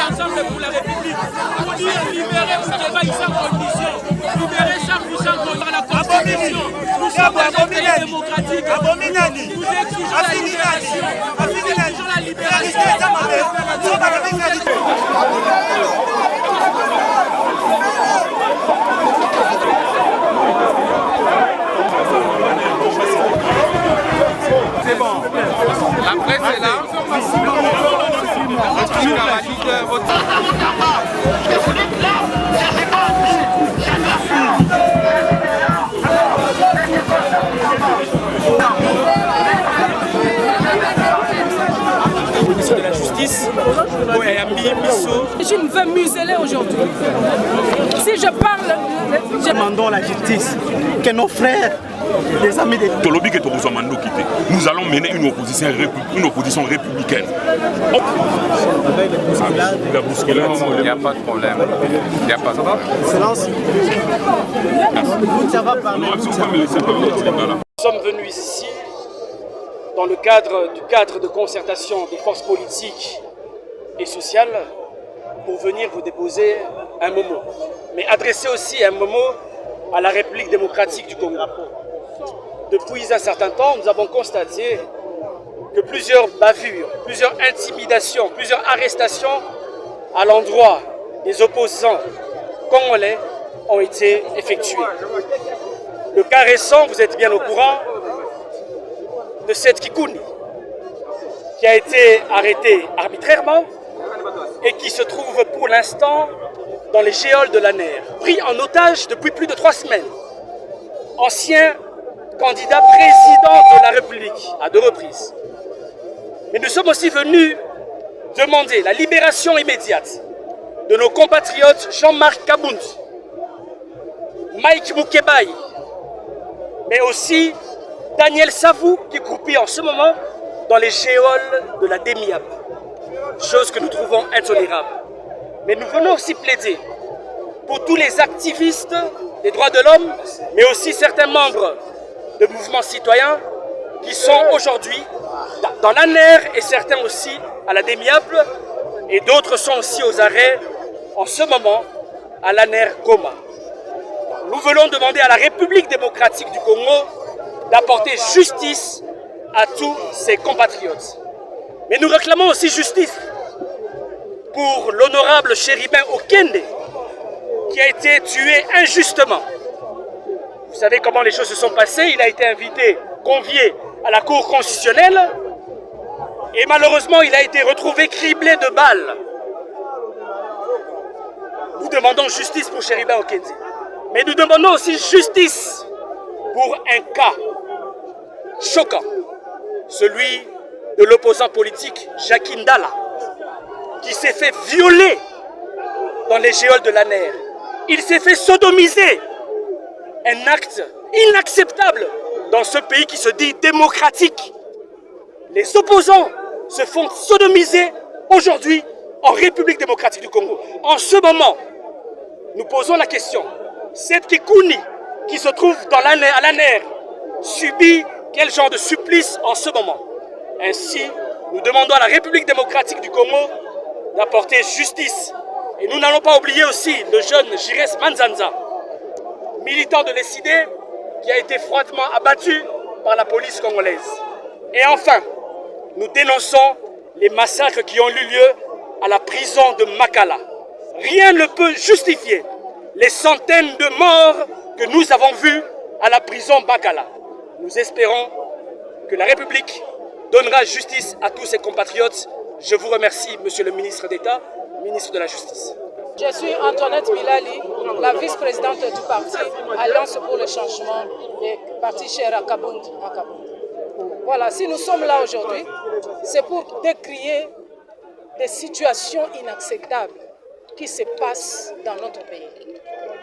Ensemble pour la République, pour dire libérer Moukeba sans condition, libérer Sarko sans condition par la Constitution. Nous sommes dans un pays démocratique. Nous exigeons la libération. Nous exigeons la libération. C'est bon. La presse est là. De la justice, je ne veux museler aujourd'hui. Si je parle, nous demandons la justice, que nos frères, les amis de Tolobi que nous allons mener une opposition républicaine. La bousculade, il n'y a pas de problème. Il n'y a pas de problème. Silence. Ça va parler. Nous sommes venus ici dans le cadre de concertation des forces politiques et sociales pour venir vous déposer un momo, mais adresser aussi un momo à la République démocratique du Congo. Depuis un certain temps, nous avons constaté que plusieurs bavures, plusieurs intimidations, plusieurs arrestations à l'endroit des opposants congolais ont été effectuées. Le cas récent, vous êtes bien au courant, de cette Kikouni, qui a été arrêté arbitrairement et qui se trouve pour l'instant dans les geôles de l'ANER, pris en otage depuis plus de 3 semaines. Ancien candidat président de la République à 2 reprises. Mais nous sommes aussi venus demander la libération immédiate de nos compatriotes Jean-Marc Kabound, Mike Moukebaï, mais aussi Daniel Savou qui croupit en ce moment dans les geôles de la DEMIAP, chose que nous trouvons intolérable. Mais nous venons aussi plaider pour tous les activistes des droits de l'homme, mais aussi certains membres de mouvements citoyens qui sont aujourd'hui dans l'ANER et certains aussi à la DEMIAP, et d'autres sont aussi aux arrêts en ce moment à l'ANER Goma. Nous voulons demander à la République démocratique du Congo d'apporter justice à tous ses compatriotes. Mais nous réclamons aussi justice pour l'honorable Chéribin Okende qui a été tué injustement. Vous savez comment les choses se sont passées. Il a été invité, convié à la Cour constitutionnelle et malheureusement il a été retrouvé criblé de balles. Nous demandons justice pour Chéribin Okende. Mais nous demandons aussi justice pour un cas choquant, celui de l'opposant politique Jacques Ndala, qui s'est fait violer dans les geôles de l'ANER. Il s'est fait sodomiser, un acte inacceptable dans ce pays qui se dit démocratique. Les opposants se font sodomiser aujourd'hui en République démocratique du Congo. En ce moment, nous posons la question, cette Kikouni qui se trouve à l'ANER subit quel genre de supplice en ce moment? Ainsi, nous demandons à la République démocratique du Congo d'apporter justice. Et nous n'allons pas oublier aussi le jeune Jires Manzanza, militant de l'ESID, qui a été froidement abattu par la police congolaise. Et enfin, nous dénonçons les massacres qui ont eu lieu à la prison de Makala. Rien ne peut justifier les centaines de morts que nous avons vues à la prison Makala. Nous espérons que la République donnera justice à tous ses compatriotes. Je vous remercie, Monsieur le ministre d'État. ministre de la Justice. Je suis Antoinette Bilali, la vice-présidente du parti Alliance pour le changement du parti Cher à Kabound. Voilà, si nous sommes là aujourd'hui, c'est pour décrier des situations inacceptables qui se passent dans notre pays.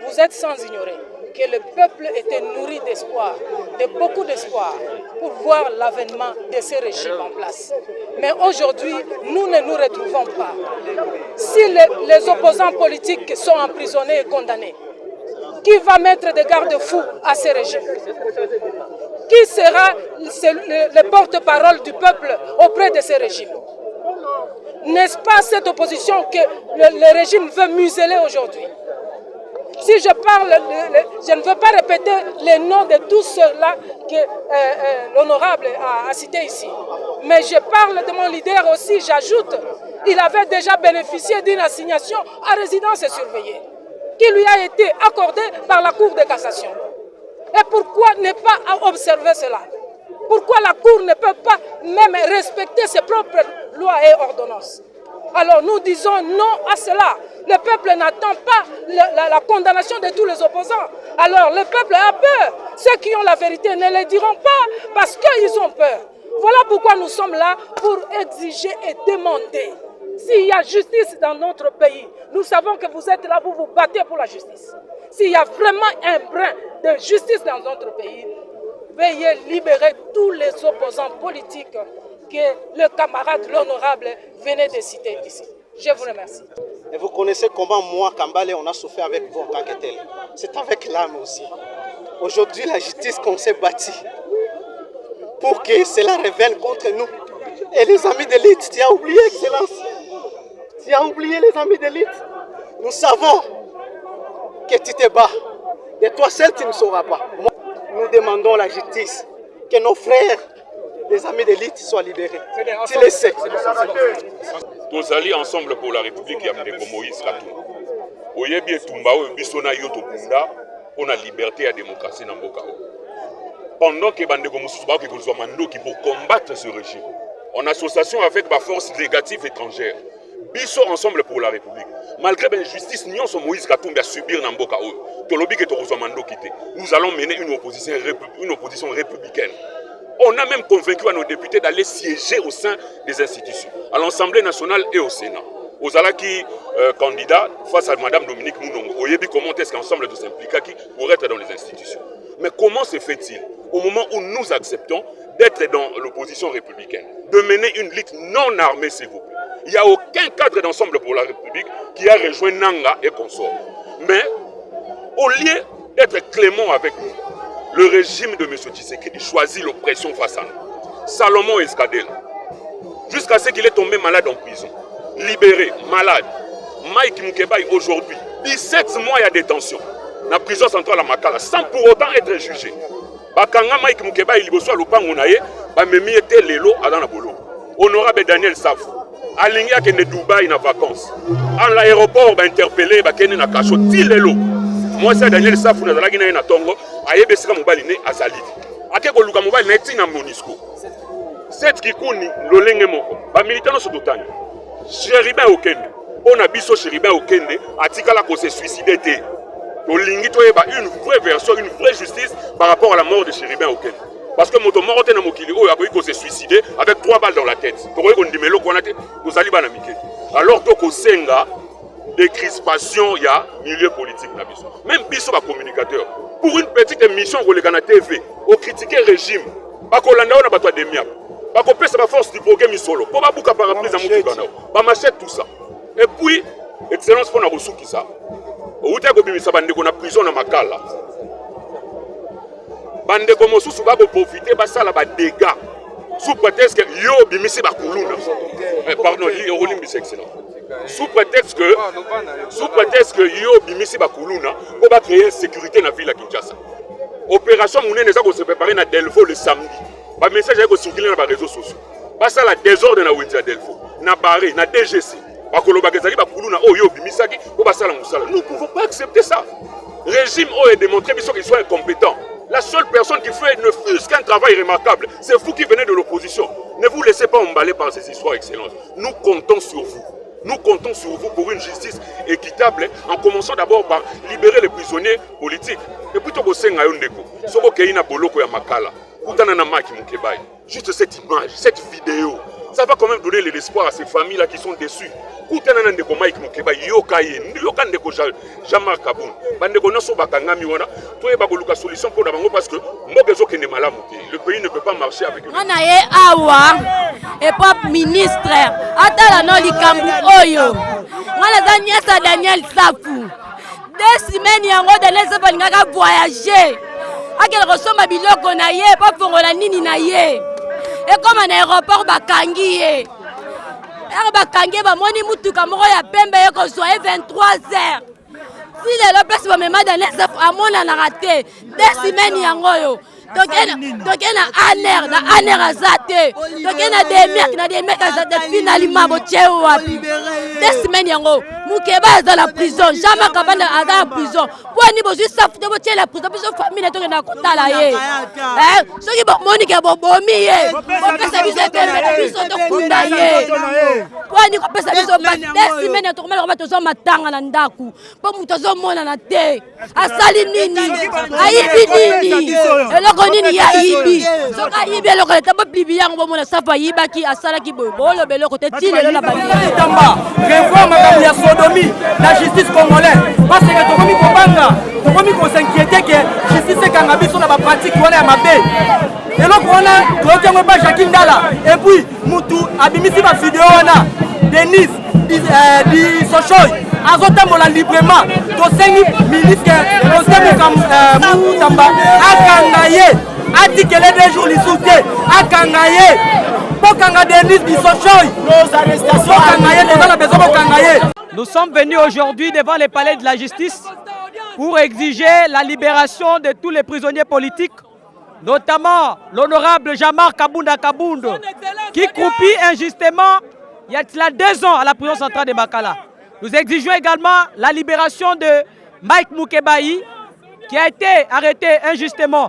Vous êtes sans ignorer que le peuple était nourri d'espoir, de beaucoup d'espoir, pour voir l'avènement de ces régimes en place. Mais aujourd'hui, nous ne nous retrouvons pas. Si les opposants politiques sont emprisonnés et condamnés, qui va mettre des garde-fous à ces régimes? Qui sera le porte-parole du peuple auprès de ces régimes? N'est-ce pas cette opposition que le régime veut museler aujourd'hui? Si je parle, je ne veux pas répéter les noms de tous ceux-là que l'honorable a cité ici. Mais je parle de mon leader aussi, j'ajoute, il avait déjà bénéficié d'une assignation à résidence surveillée, qui lui a été accordée par la Cour de cassation. Et pourquoi ne pas observer cela? Pourquoi la Cour ne peut pas même respecter ses propres lois et ordonnances? Alors nous disons non à cela. Le peuple n'attend pas la condamnation de tous les opposants. Alors le peuple a peur. Ceux qui ont la vérité ne le diront pas parce qu'ils ont peur. Voilà pourquoi nous sommes là pour exiger et demander. S'il y a justice dans notre pays, nous savons que vous êtes là, vous vous battez pour la justice. S'il y a vraiment un brin de justice dans notre pays, veuillez libérer tous les opposants politiques que le camarade, l'honorable, venait de citer ici. Je vous remercie. Et vous connaissez comment moi, Kambale, on a souffert avec vous en tant que tel. C'est avec l'âme aussi. Aujourd'hui, la justice qu'on s'est bâtie pour que cela revienne contre nous. Et les amis d'élite, tu as oublié, Excellence. Tu as oublié les amis d'élite. Nous savons que tu te bats. De toi seul, tu ne sauras pas. Nous demandons la justice. Que nos frères, les amis d'élite, soient libérés. Tu le sais. Tous alliés ensemble pour la République, Yamdeko Moïse Katumbi. Oyebi Etumba, Bisona Yoto Bunda, pour la liberté et la démocratie dans Mbokao. Pendant que Bandeko Moussouba qui vous mando qui pour combattre ce régime, en association avec la force négative étrangère, Bisso ensemble pour la République. Malgré l'injustice, nous sommes Moïse Katumbi à subir dans Mbokao. Tolobi que Torozomando quitté. Nous allons mener une opposition républicaine. On a même convaincu à nos députés d'aller siéger au sein des institutions, à l'Assemblée nationale et au Sénat. Aux Alaki candidats face à Mme Dominique Mounongo, Oyebi, comment est-ce qu'ensemble de s'impliquer pour être dans les institutions? Mais comment se fait-il, au moment où nous acceptons d'être dans l'opposition républicaine, de mener une lutte non armée, s'il vous plaît? Il n'y a aucun cadre d'ensemble pour la République qui a rejoint Nanga et consorts. Mais au lieu d'être clément avec nous, le régime de M. Tshisekedi choisit l'oppression face à nous. Salomon Escadel, jusqu'à ce qu'il est tombé malade en prison, libéré, malade. Mike Moukebaï aujourd'hui, 17 mois de détention, dans la prison centrale à Makala, sans pour autant être jugé. Bakanga Mike Moukebaï, il reçoit le pangonaye, Bamemi était l'élo à dans la bolo. Honorable Daniel Saf, aligné à Dubaï en vacances. À l'aéroport, interpellé, Bakene na Kacho, ti l'élo. Moi, c'est Daniel Saf, nous avons dit na Tongo, aye besika mobali ne azali. Ake ko luka mobali na tina Monisco. Cette kikuni lolenge moko. Ba militants so totani. Chéribin Okende. On a biso Chéribin Okende atikala ko se suicider té. Tolingi toyeba une vraie version, une vraie justice par rapport à la mort de Chéribin Okende. Parce que moto mort na mokili oyo akoki ko se suicider avec 3 balles dans la tête. Tokoki ko ndimelo ko na te kozali bana mike. Alors to ko senga des crispations, il y a milieu politique. Même biso ba communicateur. Pour une petite émission au Legana TV, au critiquer le régime, Bakolanda on a battu des miables. Bakopé sa force du programme solo. Pour Babouka parapluie à Moukibana. Bamachette tout ça. Et puis, excellence pour na reçu qui ça. Au Outa Gobimisa Bandeko na prison na Makala. Bandeko Mosusu va profiter ba ça là ba dégâts. Sous prétexte que yo bimisi ba kuluna. Pardon, yo limbisi excellent. Sous prétexte que yo bimisi bakuluna pour ba créer sécurité dans la ville à Kinshasa. Opération Mouné neza ko se préparer na Delvaux le samedi. Ba message ko circuler na ba réseaux sociaux. Ba ça la désordre na Wendia Delvaux, na Barré, na DGC. Ba koloba kezali bakuluna o yo bimisaki pour ba ça la musala. Nous ne pouvons pas accepter ça. Régime o est démontré qu'ils sont incompétents. La seule personne qui fait ne fût qu'un travail remarquable, c'est vous qui venez de l'opposition. Ne vous laissez pas emballer par ces histoires, Excellence. Nous comptons sur vous. Nous comptons sur vous pour une justice équitable, en commençant d'abord par libérer les prisonniers politiques. Et puis, juste cette image, cette vidéo, ça va quand même donner l'espoir à ces familles-là qui sont déçues. Solution pour parce que le pays ne peut pas marcher avec et pas ministre atala no likambu oyo ngala zanyesa Daniel Safu 2 semaines yango de laisser balingaka voyager akela kosomba biloko na ye pa fongola nini na ye et comme na aéroport bakangi ye bakangi bamoni mutuka moko ya pembe ye kozwa 23h si lelo place bamema Daniel Safu amona na raté 2 semaines yango oyo tokena aner azate tokena demek azate finalement bocheo wapi 2 semaines yango mukeba dans la prison jamais kabanda dans la prison kwani bozwi Safu te bochela la prison biso famille tokena kotala ye soki bomoni ke bobomi ye bopesa biso tembele biso tokunda ye kwani kopesa biso 2 semaines tokomela koma tozo matanga na ndaku po muto azomona na te asali nini ayibi nini eloko nini ya yibi soka yibi eloko leta boplibi yango bomona Safu ayibaki asalaki bolo beloko te ti lelo na Tamba réforme ya sodomie la justice congolaise parce que tokomi kobanga tokomi s'inquiéter que justice ekanga biso na ba pratique wana ya mabe eloko wana toyokango ba Jacques Ndala et puis mutu abimisi ba video wana Denis di Sochoy azotambola librement tosengi ministre Mutamba akanga ye atikele 2 jours lisute akanga ye bokanga Denis di Sochoy nos arrestations akanga ye. Nous sommes venus aujourd'hui devant le palais de la justice pour exiger la libération de tous les prisonniers politiques, notamment l'honorable Jean-Marc Kabunda Kabound, qui croupit injustement il y a 2 ans à la prison centrale de Makala. Nous exigeons également la libération de Mike Mukebayi, qui a été arrêté injustement.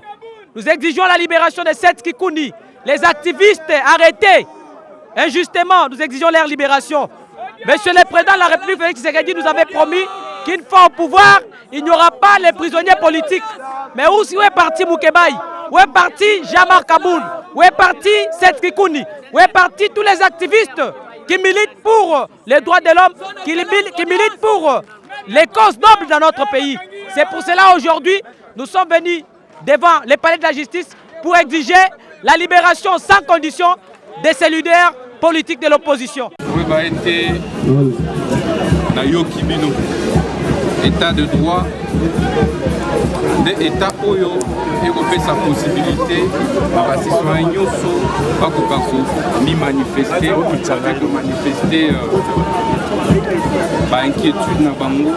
Nous exigeons la libération de Seth Kikundi, les activistes arrêtés injustement. Nous exigeons leur libération. Monsieur le Président de la République, Félix Tshisekedi, nous avait promis qu'une fois au pouvoir, il n'y aura pas les prisonniers politiques. Mais où est parti Mukebayi? Où est parti Jean-Marc Kabound? Où est parti Seth Kikundi? Où est parti tous les activistes qui militent pour les droits de l'homme, qui militent pour les causes nobles dans notre pays? C'est pour cela aujourd'hui, nous sommes venus devant les palais de la justice pour exiger la libération sans condition de ces leaders politiques de l'opposition. État de droit, l'État oyo et sa possibilité à citoyens ni manifester avec manifester inquiétude na bango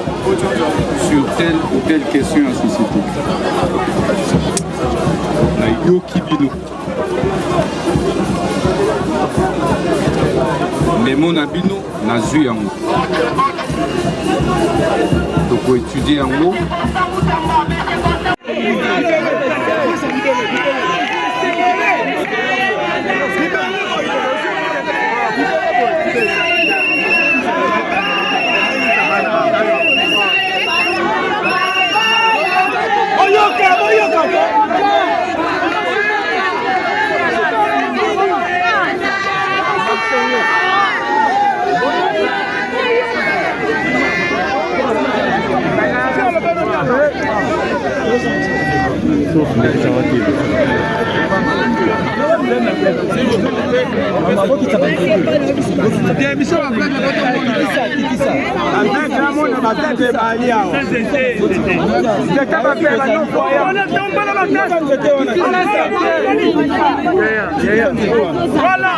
sur telle ou telle question en société. Na yo kibino. Mais mon abino na zu yango. Donc pour étudier en haut. Voilà,